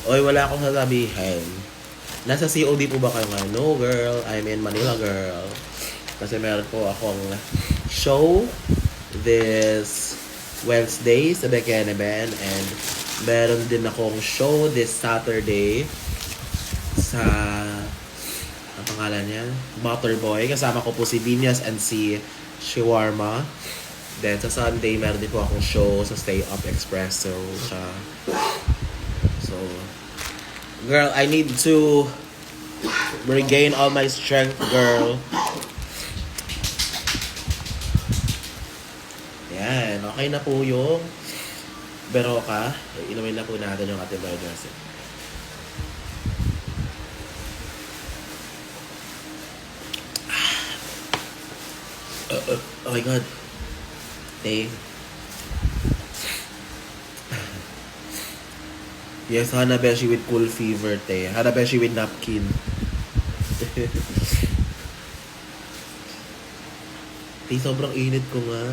Oy, wala akong sasabihin. Nasa COD po ba kayo ngayon? No, girl. I'm in Manila, girl. Kasi meron po akong show this Wednesday sa Bekeneben. And meron din akong show this Saturday sa ang pangalan niya? Butterboy. Kasama ko po si Vinyas and si Shawarma. Then sa Sunday, meron din po akong show sa Stay Up Espresso. So, girl, I need to regain all my strength, girl. Yan, okay na po yung Beroka. Inumin na po natin yung ating biodressing. Oh my God. Tay. Yes, Hanabeshi with cool fever, te. Hanabeshi with napkin. Te, sobrang init ko nga.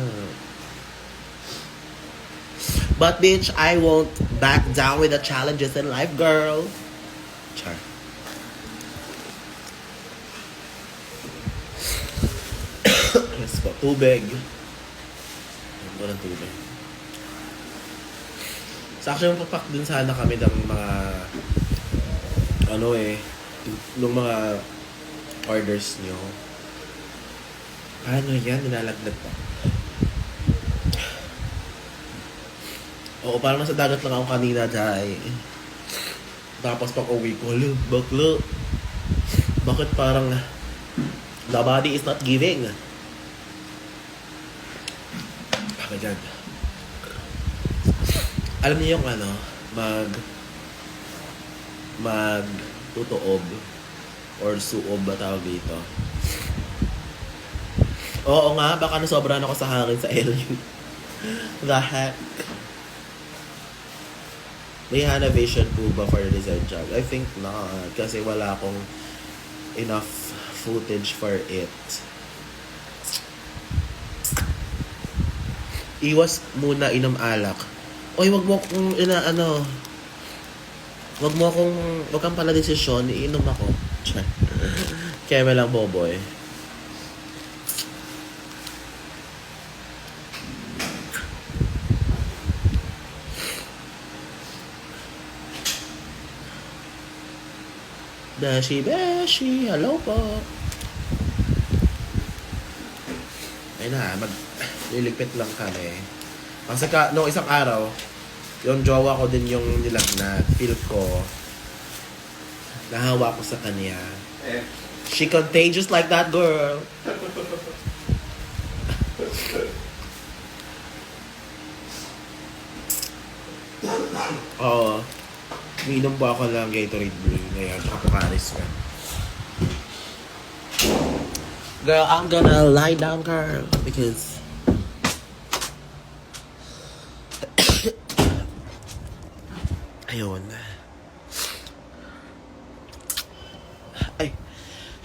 But bitch, I won't back down with the challenges in life, girl. Char. Yes po, tubig. Ano ng tubig? So actually, mapapak din sana kami ng mga nung mga orders nyo. Ano yan? Nilalagnat pa. Oo, parang nasa dagat lang ako kanina, Jai. Tapos pag uwi ko, bakla. Bakit parang the body is not giving? Oh my God. Alam niyo yung tutuob or suob ba tawag dito? Oo nga, baka nasobrahan ako sa hangin sa LU. The heck? May Hanavision po ba for design job? I think not. Kasi wala akong enough footage for it. Iwas muna inom alak. Oy, wag kang pala desisyon, iinom ako. Kaya may lang boboy. Beshi, hello po. Ayun na, liligpit lang kami. Kasi noong isang araw, yung jowa ko din yung nilagnat. Feel ko, nahawa ko sa kanya. She contagious like that girl. Oo. Uminom ba ako ng Gatorade Blue ngayon? Tsaka Pocahontas nga. Girl, I'm gonna lie down, girl. Because ayun. Ay.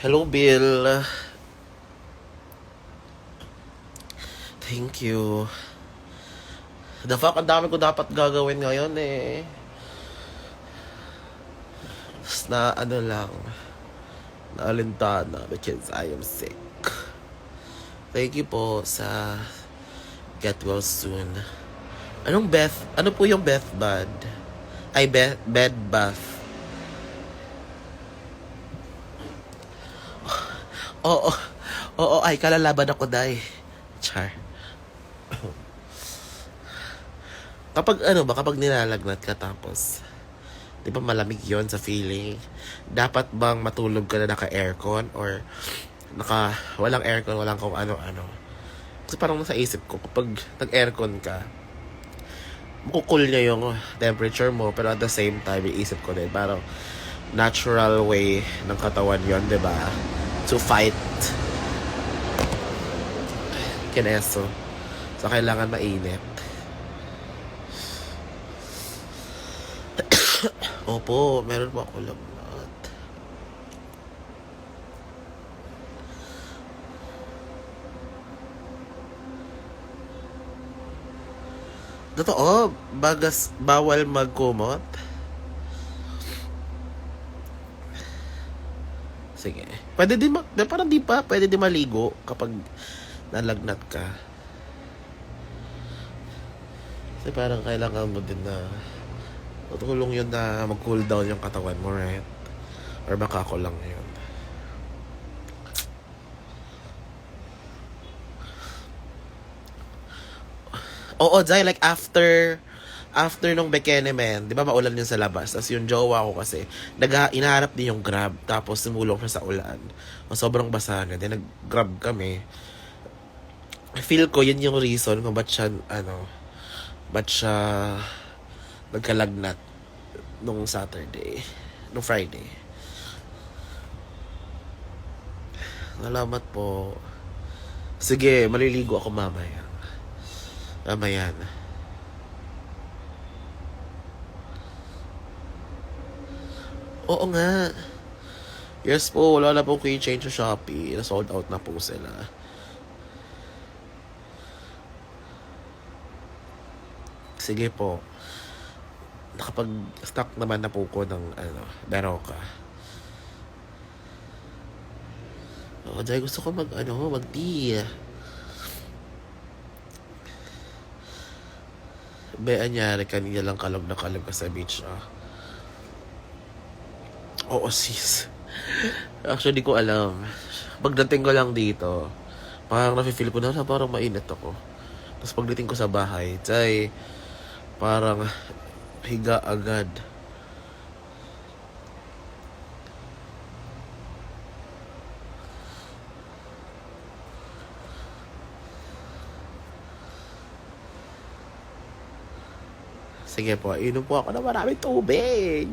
Hello, Bill. Thank you. The fuck, ang dami ko dapat gagawin ngayon eh. Na naalintana because I am sick. Thank you po sa get well soon. Ano po yung bed bath? Ay, bed bath. Oo, ay, kalalaban ako, day. Char. Kapag nilalagnat ka tapos, di ba malamig yon sa feeling? Dapat bang matulog ka na naka-aircon or walang aircon, walang kung ano-ano? Kasi parang nasa isip ko, kapag nag-aircon ka, makukul niya yung temperature mo, pero at the same time, iisip ko din, parang natural way ng katawan yon, di ba? To fight kineso. So, kailangan mainit. Opo, meron po ako lagnat. Totoo, bawal magkumot. Sige. Pwede din, parang di pa, pwede din maligo kapag nalagnat ka. Kasi parang kailangan mo din na tutulong yun na mag-cool down yung katawan mo, right? Or makako lang yun. Oo, Jai, like after nung Bekene, men, di ba maulan yun sa labas? Tapos yung jowa ko kasi, inaharap din yung Grab, tapos sumulong siya sa ulan. O, sobrang basa na. Then nag-Grab kami. Feel ko yun yung reason kung ba't siya nagkalagnat nung Saturday, nung Friday. Salamat po. Sige, maliligo ako mamaya. Mamaya na. Oo nga. Yes po, wala na po keychain sa Shopee. Na-sold out na po sila. Sige po. Nakapag-stock naman na po ko ng Berocca. Oo, dahil gusto ko mag-tea. Anyari, kanina lang kalog na kalog ka sa beach, Oo, sis. Actually, di ko alam. Pagdating ko lang dito, parang nafe-feel ko na parang mainit ako. Tapos pagdating ko sa bahay, parang higa agad. Sige po, inom po ako na maraming tubig.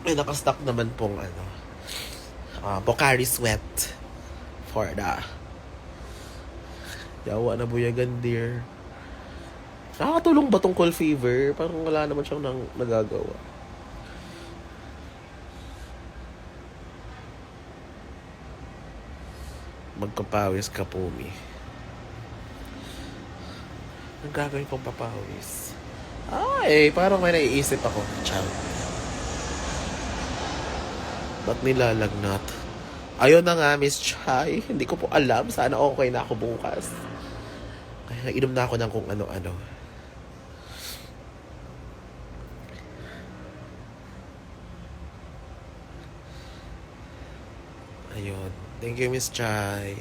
May nakastock naman pong Pocari Sweat for the yawa na buyagan, dear. Nakakatulong ba tong cold fever? Parang wala naman siyang nagagawa. Magkapawis ka po, mi. Ang gagawin kong papawis? Ay, parang may naiisip ako. Ciao. Ba't nilalagnat? Ayun na nga, Miss Chai. Hindi ko po alam. Sana okay na ako bukas. Kaya inom na ako ng kung ano-ano. Ayun. Thank you, Miss Chai.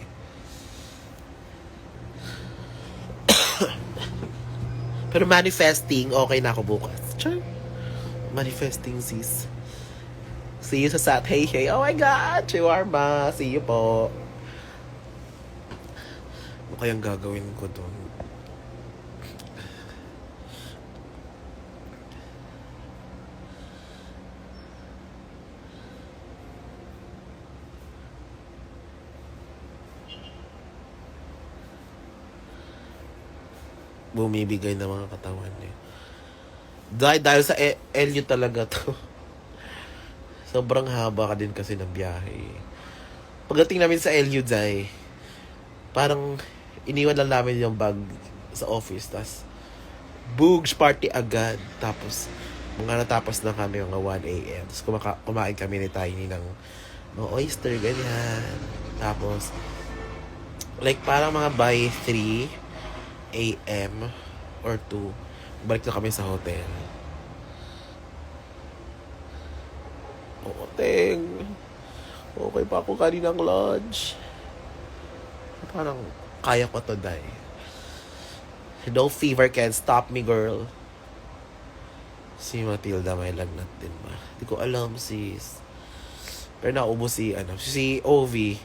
Pero manifesting, okay na ako bukas. Chai. Manifesting, sis. See you sa Sat Hey Hey. Oh my God! Chiwarma! See you po. Ano kayang gagawin ko doon? Bumibigay ng mga katawan niya. Dahil sa LU talaga to. Sobrang haba ka din kasi ng biyahe. Pagdating namin sa LU, parang iniwan lang namin yung bag sa office. Tapos, boogs party agad. Tapos, natapos na kami mga 1 a.m. Tapos, kumain kami ni Tiny ng oyster, ganyan. Tapos, like, parang mga by 3 a.m. or 2, balik na kami sa hotel. Oo, okay pa ako kaninang lunch. Parang kaya ko to, day. No fever can stop me, girl. Si Matilda may lagnat din ba? Di ko alam, sis. Pero naubos si Ovi.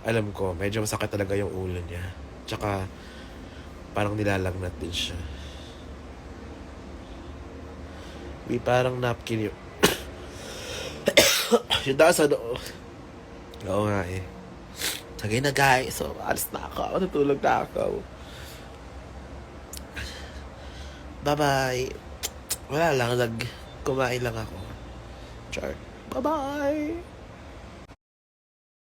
Alam ko, medyo masakit talaga yung ulo niya. Tsaka, parang nilalagnat din siya. May parang napkin yung yung dasa doon. Oo nga eh. Sagay na, guys. So, alis na ako. Natulog na ako. Bye-bye. Wala lang. Kumain lang ako. Char. Bye-bye.